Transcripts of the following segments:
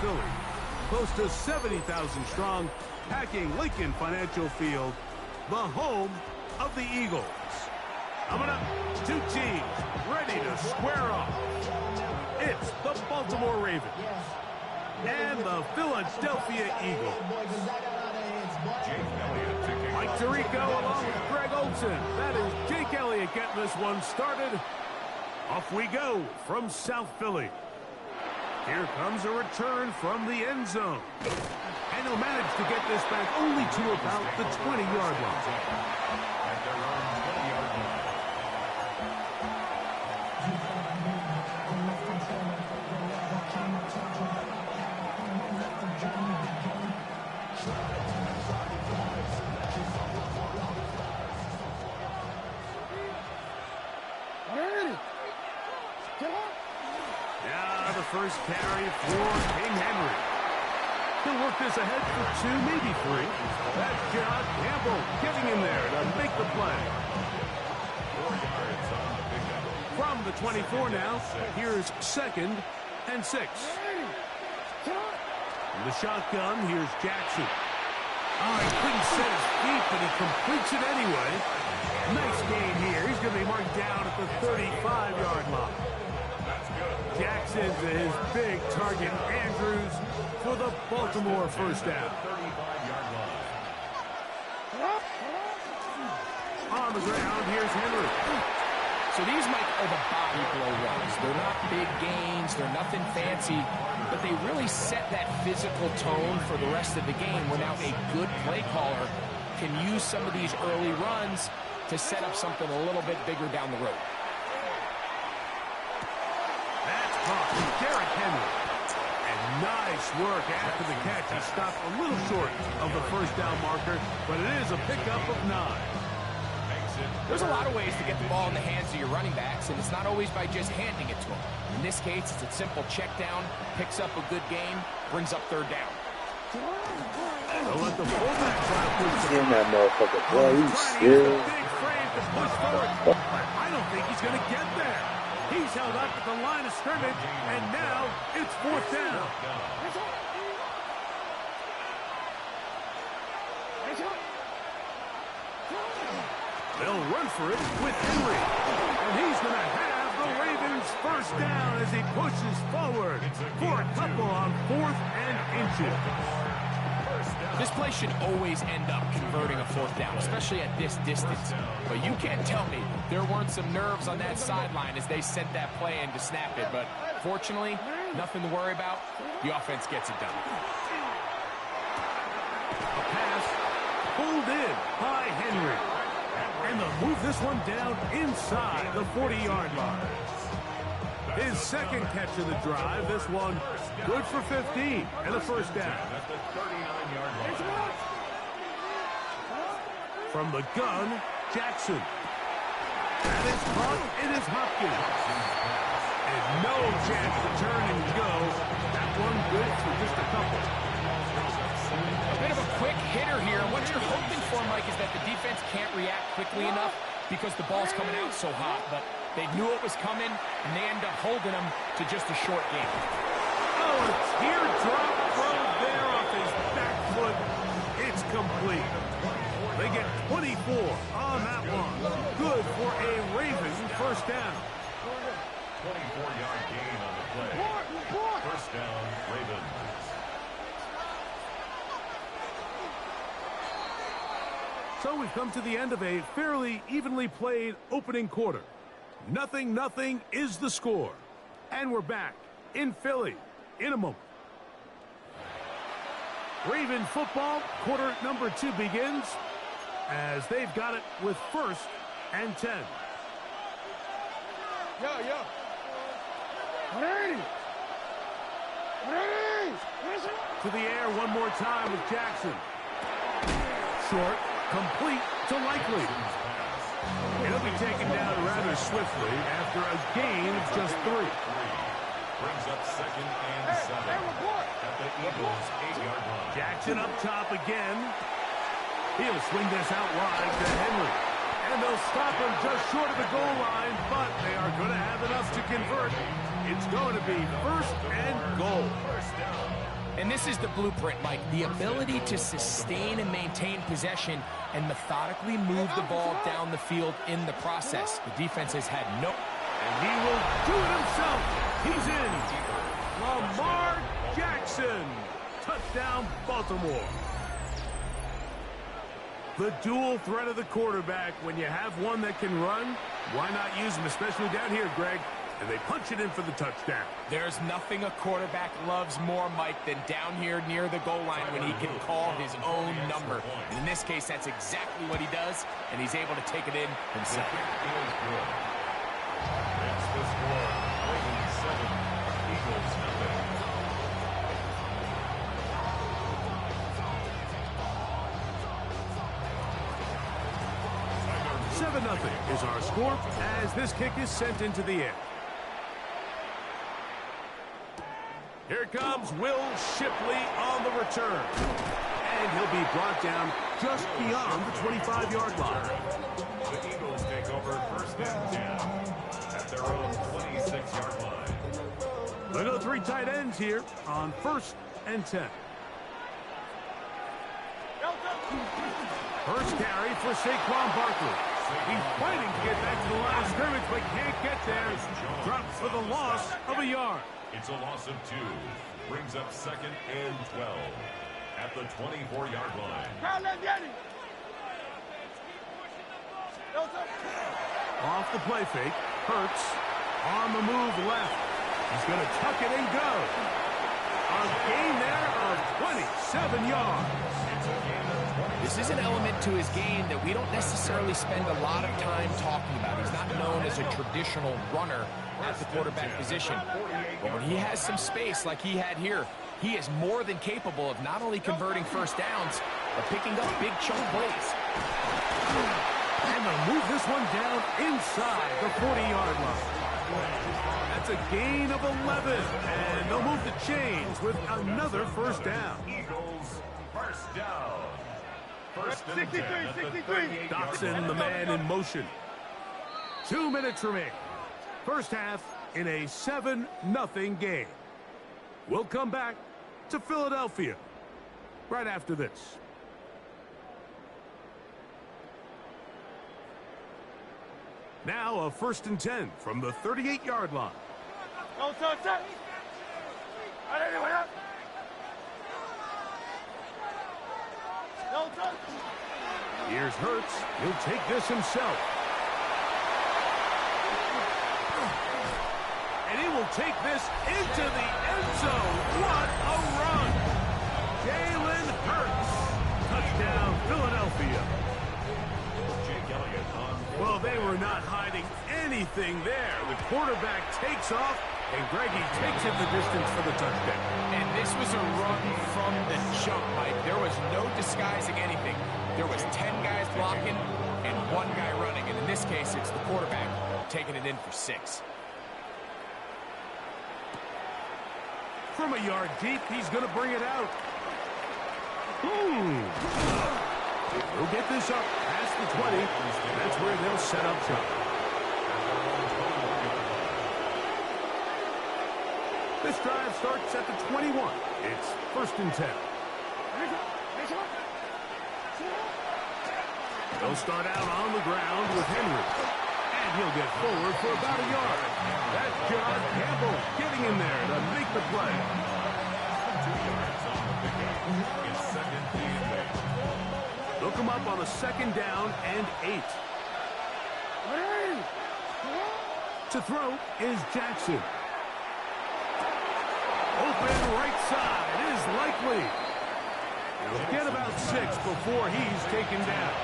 Philly, close to 70,000 strong, packing Lincoln Financial Field, the home of the Eagles. Coming up, two teams ready to square off. It's the Baltimore Ravens and the Philadelphia Eagles. Mike Tirico along with Greg Olson. That is Jake Elliott getting this one started. Off we go from South Philly. Here comes a return from the end zone. And he'll manage to get this back only to about the 20-yard line. First carry for King Henry. He'll work this ahead for 2, maybe 3. That's John Campbell getting in there to make the play. From the 24 now, here's 2nd and 6. In the shotgun, here's Jackson. Oh, he couldn't set his feet, but he completes it anyway. Nice game here. He's going to be marked down at the 35-yard line. Jackson to his big target, Andrews, for the Baltimore first down. On the ground, here's Henry. So these, Mike, are the body blow runs. They're not big gains, they're nothing fancy, but they really set that physical tone for the rest of the game where now a good play caller can use some of these early runs to set up something a little bit bigger down the road. Derrick Henry. And nice work after the catch. He stopped a little short of the first down marker, but it is a pickup of 9. There's a lot of ways to get the ball in the hands of your running backs, and it's not always by just handing it to them. In this case, it's a simple check down, picks up a good gain, brings up 3rd down. They'll let the fullback try to push him. That motherfucker, boy, he's still. Big frame to push forward, but I don't think he's going to get there. He's held up at the line of scrimmage, and now it's 4th down. They'll run for it with Henry, and he's going to have the Ravens first down as he pushes forward for a couple on 4th and inches. This play should always end up converting a 4th down, especially at this distance. But you can't tell me there weren't some nerves on that sideline as they sent that play in to snap it. But fortunately, nothing to worry about. The offense gets it done. A pass pulled in by Henry. And they'll move this one down inside the 40-yard line. His 2nd catch of the drive. This one good for 15 and a first down. From the gun, Jackson. That is caught. It is Hopkins. And no chance to turn and go. That one good for just a couple. A bit of a quick hitter here. What you're hoping for, Mike, is that the defense can't react quickly enough because the ball's coming out so hot. But they knew it was coming, and they end up holding them to just a short game. Oh, a teardrop throw there off his back foot. It's complete. They get 24 on that one. Good for a Ravens first down. 24-yard gain on the play. First down, Ravens. So we've come to the end of a fairly evenly played opening quarter. 0-0 is the score. And we're back in Philly in a moment. Raven football, quarter number 2 begins as they've got it with 1st and 10. To the air one more time with Jackson. Short, complete to Likely. He'll be taken down rather swiftly after a gain of just 3. Brings up 2nd and 7 at the Eagles' 8-yard line. Jackson up top again. He'll swing this out wide to Henry. And they'll stop him just short of the goal line, but they are going to have enough to convert. It's going to be 1st and goal. First down. And this is the blueprint, Mike. The ability to sustain and maintain possession and methodically move the ball down the field in the process. The defense has had no... And he will do it himself. He's in. Lamar Jackson. Touchdown, Baltimore. The dual threat of the quarterback. When you have one that can run, why not use him, especially down here, Greg? And they punch it in for the touchdown. There's nothing a quarterback loves more, Mike, than down here near the goal line when he can call his own number. And in this case, that's exactly what he does, and he's able to take it in himself. That's the score. Ravens 7, Eagles nothing. 7-0 is our score as this kick is sent into the air. Here comes Will Shipley on the return. And he'll be brought down just beyond the 25-yard line. The Eagles take over 1st and 10 at their own 26-yard line. They go 3 tight ends here on 1st and 10. First carry for Saquon Barkley. He's fighting to get back to the line of scrimmage, but can't get there. Drops for the loss of a yard. It's a loss of 2. Brings up 2nd and 12 at the 24-yard line. Off the play fake. Hurts on the move left. He's going to tuck it and go. A gain there of 27 yards. This is an element to his game that we don't necessarily spend a lot of time talking about. He's not known as a traditional runner at the quarterback position. But when he has some space like he had here, he is more than capable of not only converting first downs, but picking up big chunk plays. And they'll move this one down inside the 40-yard line. That's a gain of 11. And they'll move the chains with another first down. Eagles first down. 1st and 10 at the 38-yard Dotson, the man in motion. 2 minutes remaining. First half in a 7-0 game. We'll come back to Philadelphia right after this. Now a 1st and 10 from the 38-yard line. Here's Hurts. He'll take this himself. And he will take this into the end zone. What a run. Jalen Hurts. Touchdown, Philadelphia. Jake Elliott on. Well, they were not hiding anything there. The quarterback takes off, and Greggy takes it the distance for the touchdown. And this was a run from the jump, Mike. There was no disguising anything. There was 10 guys blocking and 1 guy running. And in this case, it's the quarterback taking it in for 6. From a yard deep, he's going to bring it out. He'll get this up past the 20. That's where they'll set up shop. This drive starts at the 21. It's 1st and 10. They'll start out on the ground with Henry. And he'll get forward for about a yard. That's John Campbell getting in there to make the play. 2 yards on the pickup. It's 2nd and 8. Look him up on a 2nd down and 8. To throw is Jackson. Open right side is likely. He'll get about 6 before he's taken down.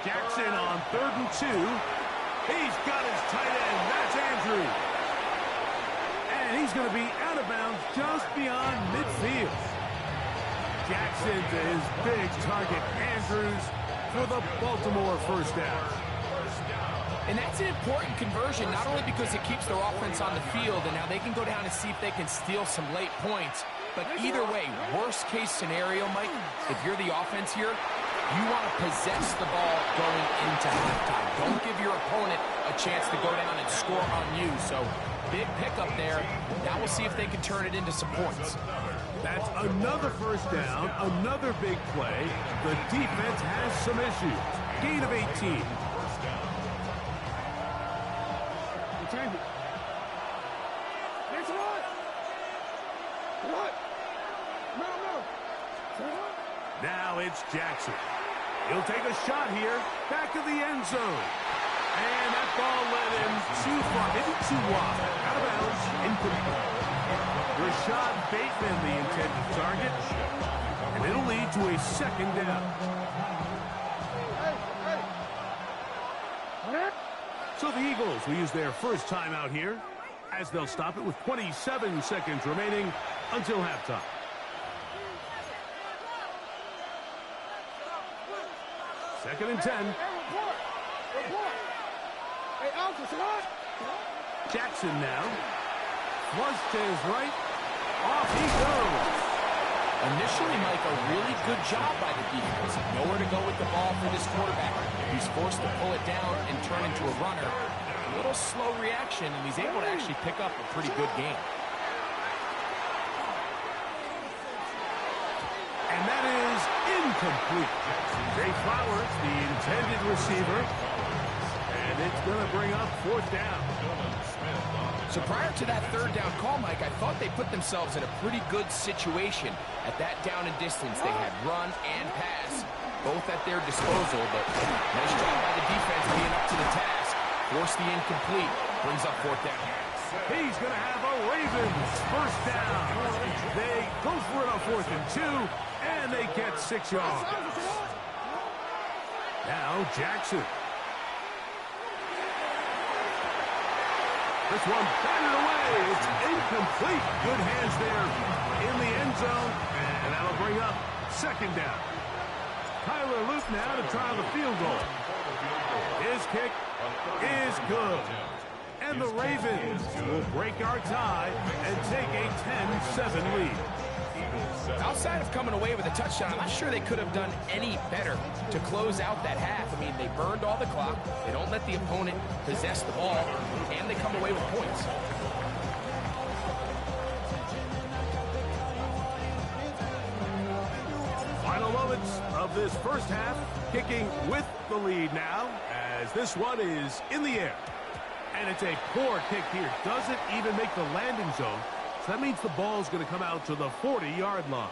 Jackson on 3rd and 2. He's got his tight end. That's Andrews. And he's going to be out of bounds just beyond midfield. Jackson to his big target, Andrews, for the Baltimore first down. And that's an important conversion, not only because it keeps their offense on the field, and now they can go down and see if they can steal some late points. But either way, worst case scenario, Mike, if you're the offense here, you want to possess the ball going into halftime. Don't give your opponent a chance to go down and score on you. So big pickup there. Now we'll see if they can turn it into some points. That's another first down, another big play. The defense has some issues. Gain of 18. Now it's Jackson. He'll take a shot here, back of the end zone. And that ball led him too far, maybe too wide. Out of bounds, incomplete. Rashad Bateman, the intended target. And it'll lead to a second down. So the Eagles will use their first timeout here, as they'll stop it with 27 seconds remaining until halftime. Second and 10. Jackson now. Flush to his right. Off he goes. Initially, Mike, a really good job by the defense. Nowhere to go with the ball for this quarterback. He's forced to pull it down and turn into a runner. A little slow reaction, and he's able to actually pick up a pretty good game. And that is incomplete. Zay Flowers, the intended receiver. And it's going to bring up fourth down. So prior to that third down call, Mike, I thought they put themselves in a pretty good situation at that down and distance. They had run and pass, both at their disposal, but nice job by the defense being up to the task. Force the incomplete, brings up fourth down. He's going to have a Ravens first down. They go for it on 4th and 2, and they get 6 yards. Now Jackson. This one batted away. It's incomplete. Good hands there in the end zone, and that'll bring up second down. Tyler Luke now to try the field goal. His kick is good. And the Ravens will break our tie and take a 10-7 lead. Outside of coming away with a touchdown, I'm not sure they could have done any better to close out that half. I mean, they burned all the clock. They don't let the opponent possess the ball, and they come away with points. Final moments of this first half, kicking with the lead now, as this one is in the air. And it's a poor kick here. Doesn't even make the landing zone. So that means the ball's going to come out to the 40-yard line.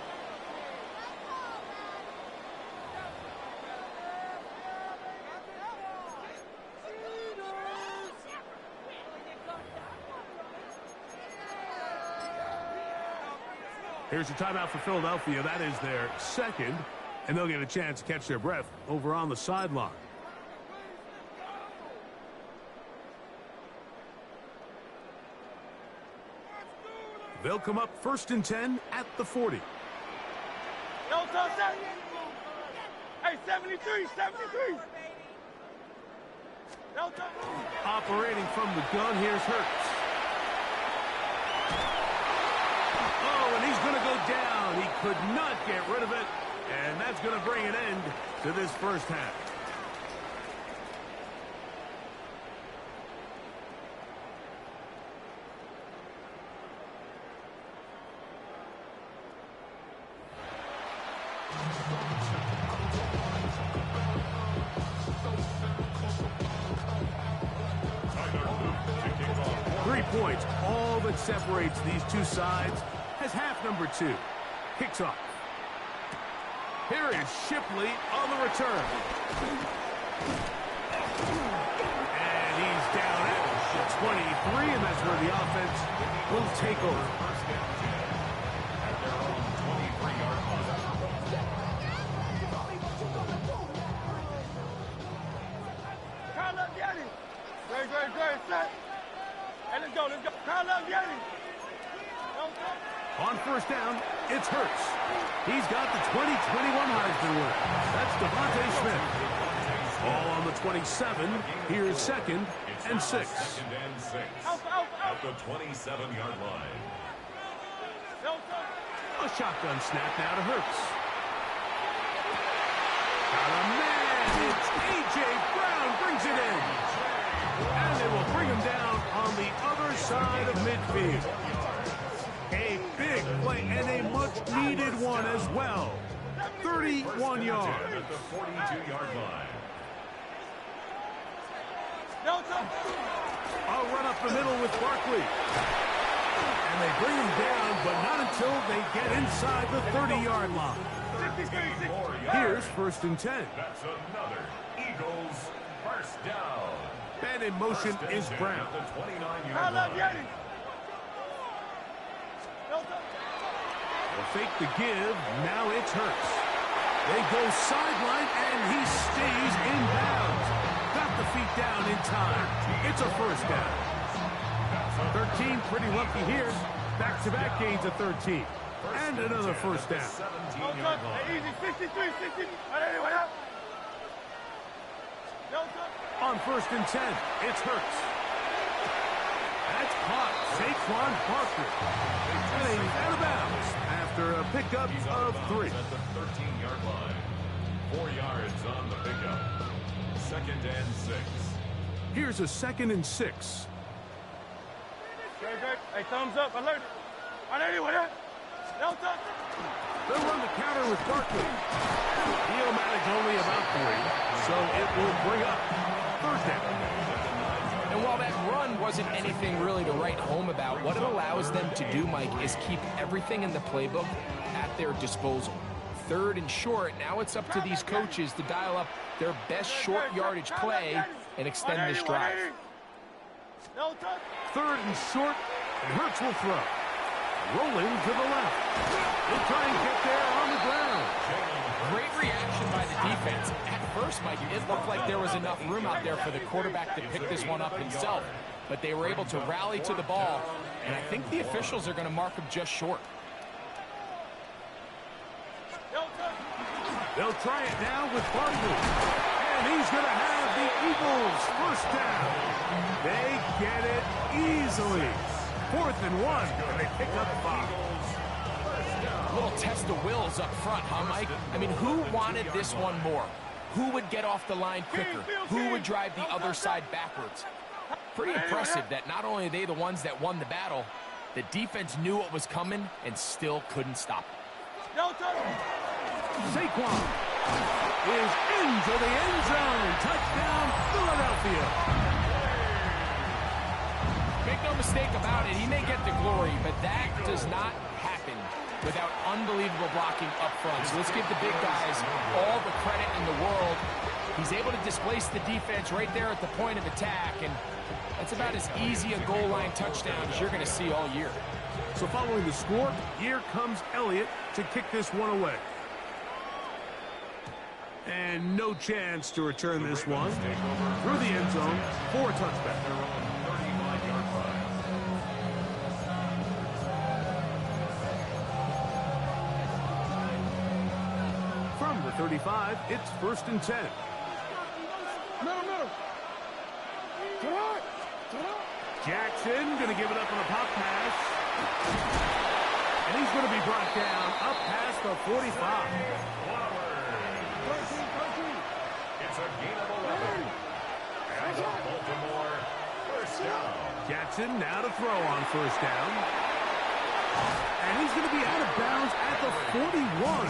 Here's a timeout for Philadelphia. That is their second, and they'll get a chance to catch their breath over on the sideline. They'll come up 1st and 10 at the 40. Hey, 73, 73. Operating from the gun, here's Hurts. Oh, and he's going to go down. He could not get rid of it, and that's going to bring an end to this first half. Points, all that separates these two sides, as half number 2 kicks off. Here is Shipley on the return. And he's down at 23, and that's where the offense will take over. Great, set. Hey, let's go. Kyle up, Yeti. On first down, it's Hurts. He's got the 2021 Heisman winner. That's Devontae Smith. All on the 27. Here's 2nd and 6. At the 27-yard line. A shotgun snap now to Hurts. Got a man. It's A.J. Brown brings it in. And they will bring him down on the other side of midfield. A big play and a much-needed one as well. 31 yards. At the 42-yard line. I'll run up the middle with Barkley. And they bring him down, but not until they get inside the 30-yard line. Here's 1st and 10. That's another Eagles first down. Man in motion is Brown. At the 29-yard line. They'll fake the give. Now it's Hurts. They go sideline, and he stays in bounds. Got the feet down in time. It's a first down. 13, pretty lucky here. Back-to-back gains of 13. And another first down. 17-yard line. Easy, 63, 60. On 1st and 10, it's Hurts. That's caught. Saquon Barkley. And he's out of bounds after a pickup of 3. At the 13-yard line. 4 yards on the pickup. 2nd and 6. Here's a 2nd and 6. Good. Hey, thumbs up. Alert. Anyway, They'll run the counter with Barkley. He'll manage only about 3, so it will bring up 3rd down. And while that run wasn't anything really to write home about, what it allows them to do, Mike, is keep everything in the playbook at their disposal. 3rd and short, now it's up to these coaches to dial up their best short yardage play and extend this drive. 3rd and short, and Hurts will throw. Rolling to the left. He'll try and get there on the ground. Great reaction by the defense. At first, Mike, it looked like there was enough room out there for the quarterback to pick this one up himself. But they were able to rally to the ball, and I think the officials are going to mark him just short. They'll try it now with Barkley. And he's going to have the Eagles first down. They get it easily. 4th and 1, and they pick up 5. A little test of wills up front, huh, Mike? I mean, who wanted this one more? Who would get off the line quicker? Who would drive the other side backwards? Pretty impressive that not only are they the ones that won the battle, the defense knew what was coming and still couldn't stop it. Saquon is into the end zone. Touchdown, Philadelphia. Make no mistake about it, he may get the glory, but that does not happen without unbelievable blocking up front. So let's give the big guys all the credit in the world. He's able to displace the defense right there at the point of attack, and that's about as easy a goal line touchdown as you're going to see all year. So following the score, here comes Elliott to kick this one away. And no chance to return this one. Through the end zone for a touchback. From the 35, it's 1st and 10. Middle. Jackson going to give it up on a pop pass. And he's going to be brought down up past the 45. It's a gain of 11. And Baltimore first down. Jackson now to throw on 1st down. And he's going to be out of bounds at the 41.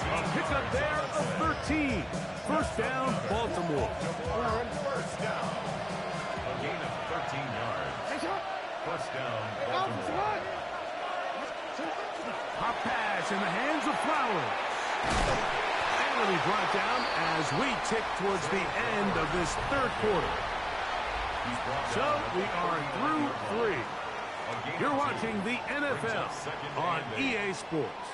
A pickup there of 13. 1st down, Baltimore. First down. A gain of 13 yards. First down, Baltimore. Pop pass in the hands of Flowers. And it'll be brought down as we tick towards the end of this 3rd quarter. So we are through 3. You're watching the NFL on EA Sports.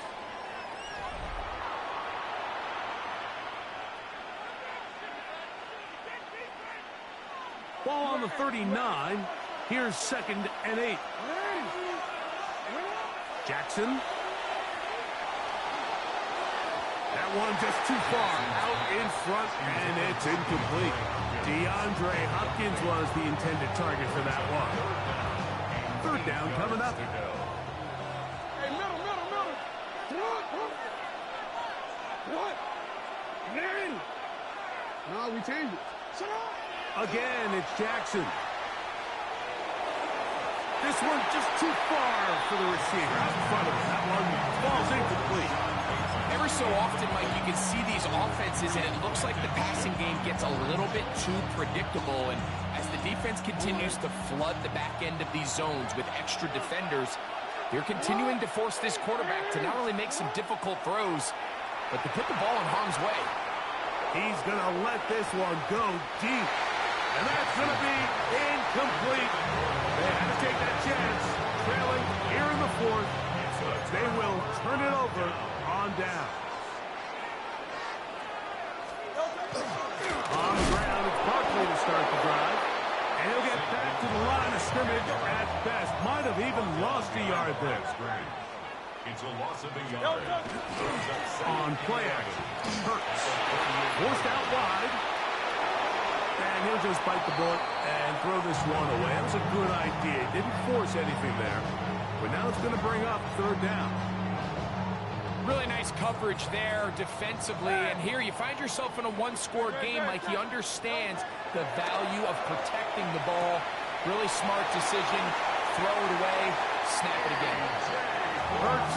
Ball on the 39. Here's 2nd and 8. Jackson. That one just too far out in front, and it's incomplete. DeAndre Hopkins was the intended target for that one. 3rd down coming up. Hey, middle. What? Man. No, we changed it. Shut up. Again, it's Jackson. This one just too far for the receiver. Out in front of him. That one falls incomplete. Ever so often, Mike, you can see these offenses, and it looks like the passing game gets a little bit too predictable. And as the defense continues to flood the back end of these zones with extra defenders, they're continuing to force this quarterback to not only make some difficult throws, but to put the ball in harm's way. He's going to let this one go deep. And that's going to be incomplete. They had to take that chance. Trailing here in the fourth. They will turn it over on down. On the ground, it's Barkley to start the drive. And he'll get back to the line of scrimmage at best. Might have even lost a yard there. It's a loss of a yard. On play action, Hurts. Forced out wide. And he'll just bite the bullet and throw this one away. That was a good idea. Didn't force anything there. But now it's going to bring up third down. Really nice coverage there defensively. And here you find yourself in a one-score game. Like, he understands the value of protecting the ball. Really smart decision. Throw it away. Snap it again.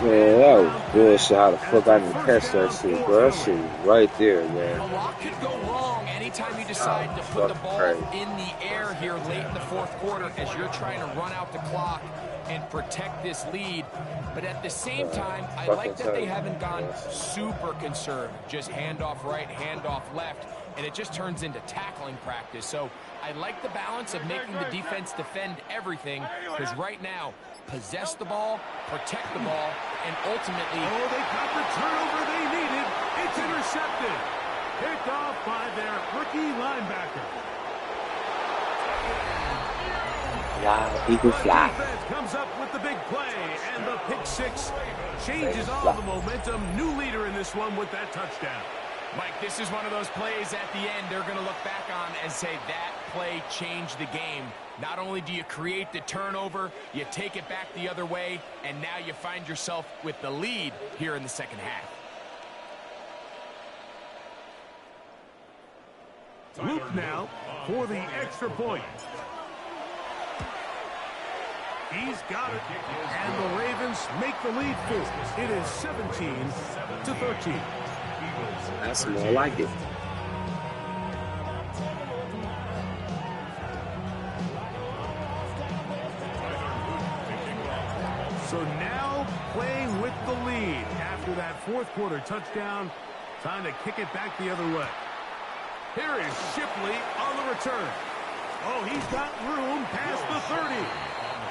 Man, that was bullshit. How the fuck I didn't catch that shit, bro? That shit was right there, man. A lot could go wrong anytime you decide to put the ball in the air here late in the fourth quarter as you're trying to run out the clock and protect this lead. But at the same time, I like that they haven't gone super conservative. Just handoff right, handoff left, and it just turns into tackling practice. So I like the balance of making the defense defend everything, because right now, possess the ball, protect the ball, and ultimately... Oh, they got the turnover they needed. It's intercepted. Picked off by their rookie linebacker. Yeah, he can fly. The defense comes up with the big play, and the pick six changes all the momentum. New leader in this one with that touchdown. Mike, this is one of those plays at the end they're going to look back on and say that play changed the game. Not only do you create the turnover, you take it back the other way, and now you find yourself with the lead here in the second half. Luke now for the extra point. He's got it, and the Ravens make the lead full. It is 17-13. That's more like it. So now playing with the lead after that fourth quarter touchdown. Time to kick it back the other way. Here is Shipley on the return. Oh, he's got room past the 30.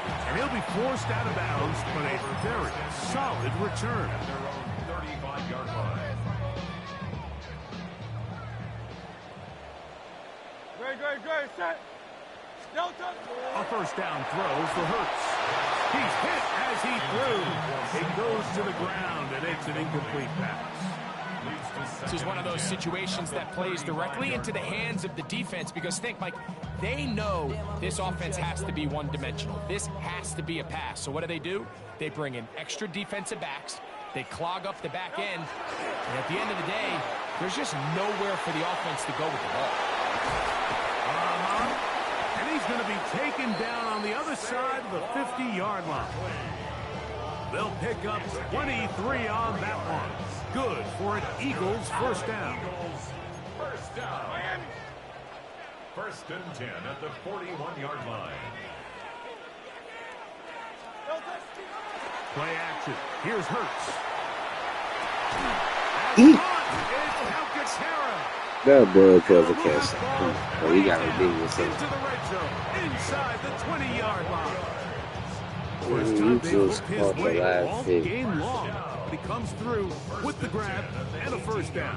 And he'll be forced out of bounds, but a very solid return. At their own 35-yard line. Great, set. A first down throw for Hurts. He's hit as he threw. It goes to the ground, and it's an incomplete pass. This is one of those situations that plays directly into the hands of the defense, because think, Mike, they know this offense has to be one-dimensional. This has to be a pass. So what do? They bring in extra defensive backs. They clog up the back end. And at the end of the day, there's just nowhere for the offense to go with the ball. And he's going to be taken down on the other side of the 50-yard line. They'll pick up 23 on that one. Good for an Eagles first down. First down. First and 10 at the 41-yard line. Play action. Here's Hurts. It's Alcantara. That boy kills a catch. Oh, he got to do this thing. Into the red zone, inside the 20-yard line. You just caught the last hit. Game long, but he comes through with the grab and a first down.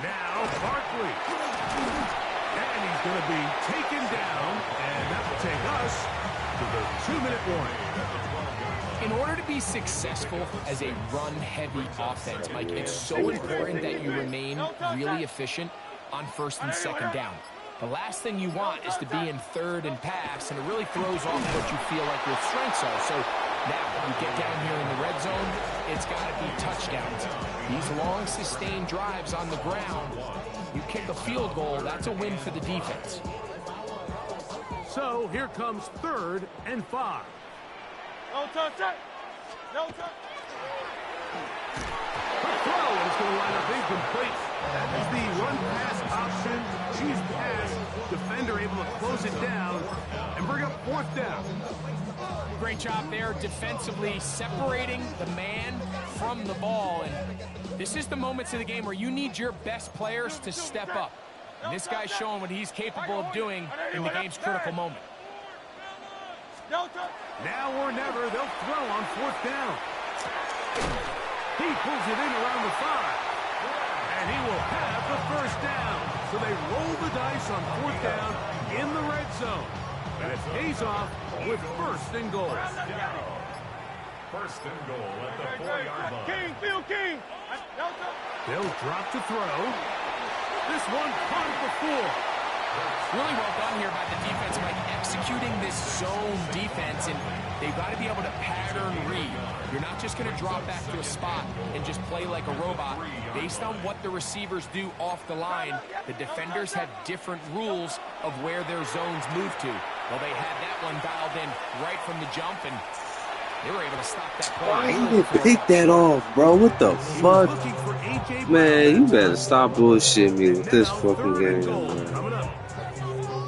Now Barkley. And he's going to be taken down, and that will take us to the 2-minute warning. In order to be successful as a run-heavy offense, Mike, it's so important that you remain really efficient on first and second down. The last thing you want is to be in third and pass, and it really throws off what you feel like your strengths are. So now you get down here in the red zone, it's got to be touchdowns. These long, sustained drives on the ground, you kick a field goal, that's a win for the defense. So here comes 3rd and 5. No touch it. No touch. The throw is going to line up incomplete. As the run-pass option, choose pass. Defender able to close it down and bring up 4th down. Great job there defensively, separating the man from the ball. And this is the moments of the game where you need your best players to step up. And this guy's showing what he's capable of doing in the game's critical moment. Now or never, they'll throw on 4th down. He pulls it in around the 5. And he will have the 1st down. So they roll the dice on 4th down in the red zone. And it pays off with 1st and goal. 1st and goal at the 4-yard line. King, Field King. They'll drop to throw. This one caught before. Really well done here by the defense, Mike, executing this zone defense, and they've got to be able to pattern read. You're not just going to drop back to a spot and just play like a robot. Based on what the receivers do off the line, the defenders have different rules of where their zones move to. Well, they had that one dialed in right from the jump, and they were able to stop that play. Why you didn't pick that off, bro? What the fuck? Man, you better stop bullshitting me with this fucking game, man.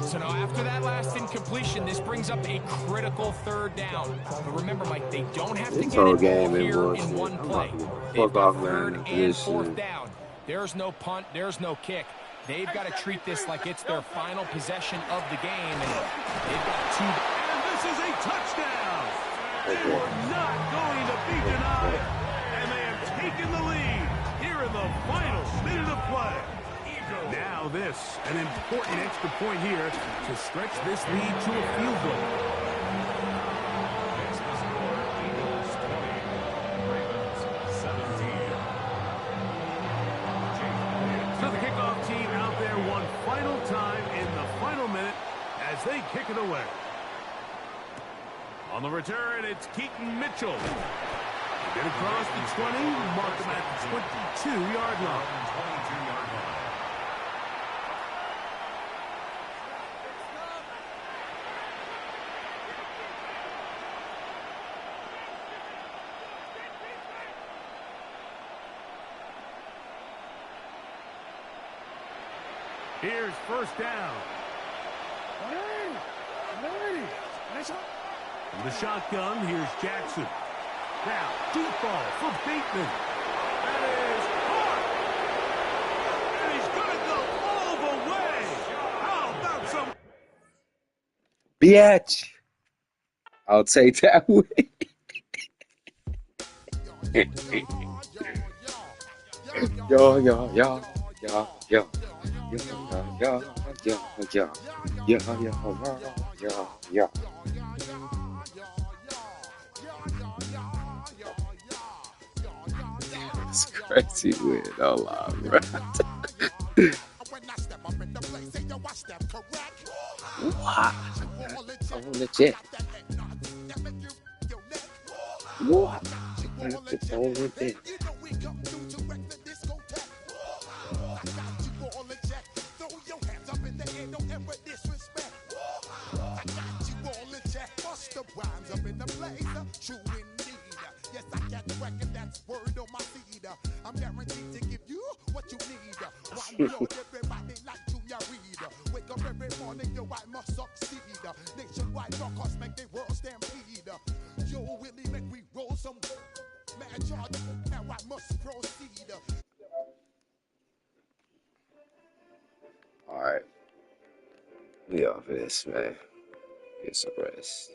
So now after that last incompletion, this brings up a critical 3rd down. But remember, Mike, they don't have to get it all here in one play. They've got 3rd and 4th down. There's no punt, there's no kick. They've got to treat this like it's their final possession of the game, and they've got 2. And this is a touchdown. They were not going to be denied. And they have taken the lead here in the final minute of play. Now this, an important extra point here to stretch this lead to a field goal. Next to score, Eagles 20, Ravens 17. So the kickoff team out there one final time in the final minute as they kick it away. On the return, it's Keaton Mitchell. They get across the 20, mark him at the 22-yard line. 22-yard line. Here's 1st down. From the shotgun, here's Jackson. Now, deep ball for Bateman. That is hard. And he's going to go all the way. How about some... Biatch. I'll take that way. Yo, yo, yo, yo, yo. Yeah, yeah, yeah, yeah, yeah, yeah, yeah. It's crazy with no lie, bro. What? On the jet. What? It's on the jet. All right, we off of this, man. Get some rest.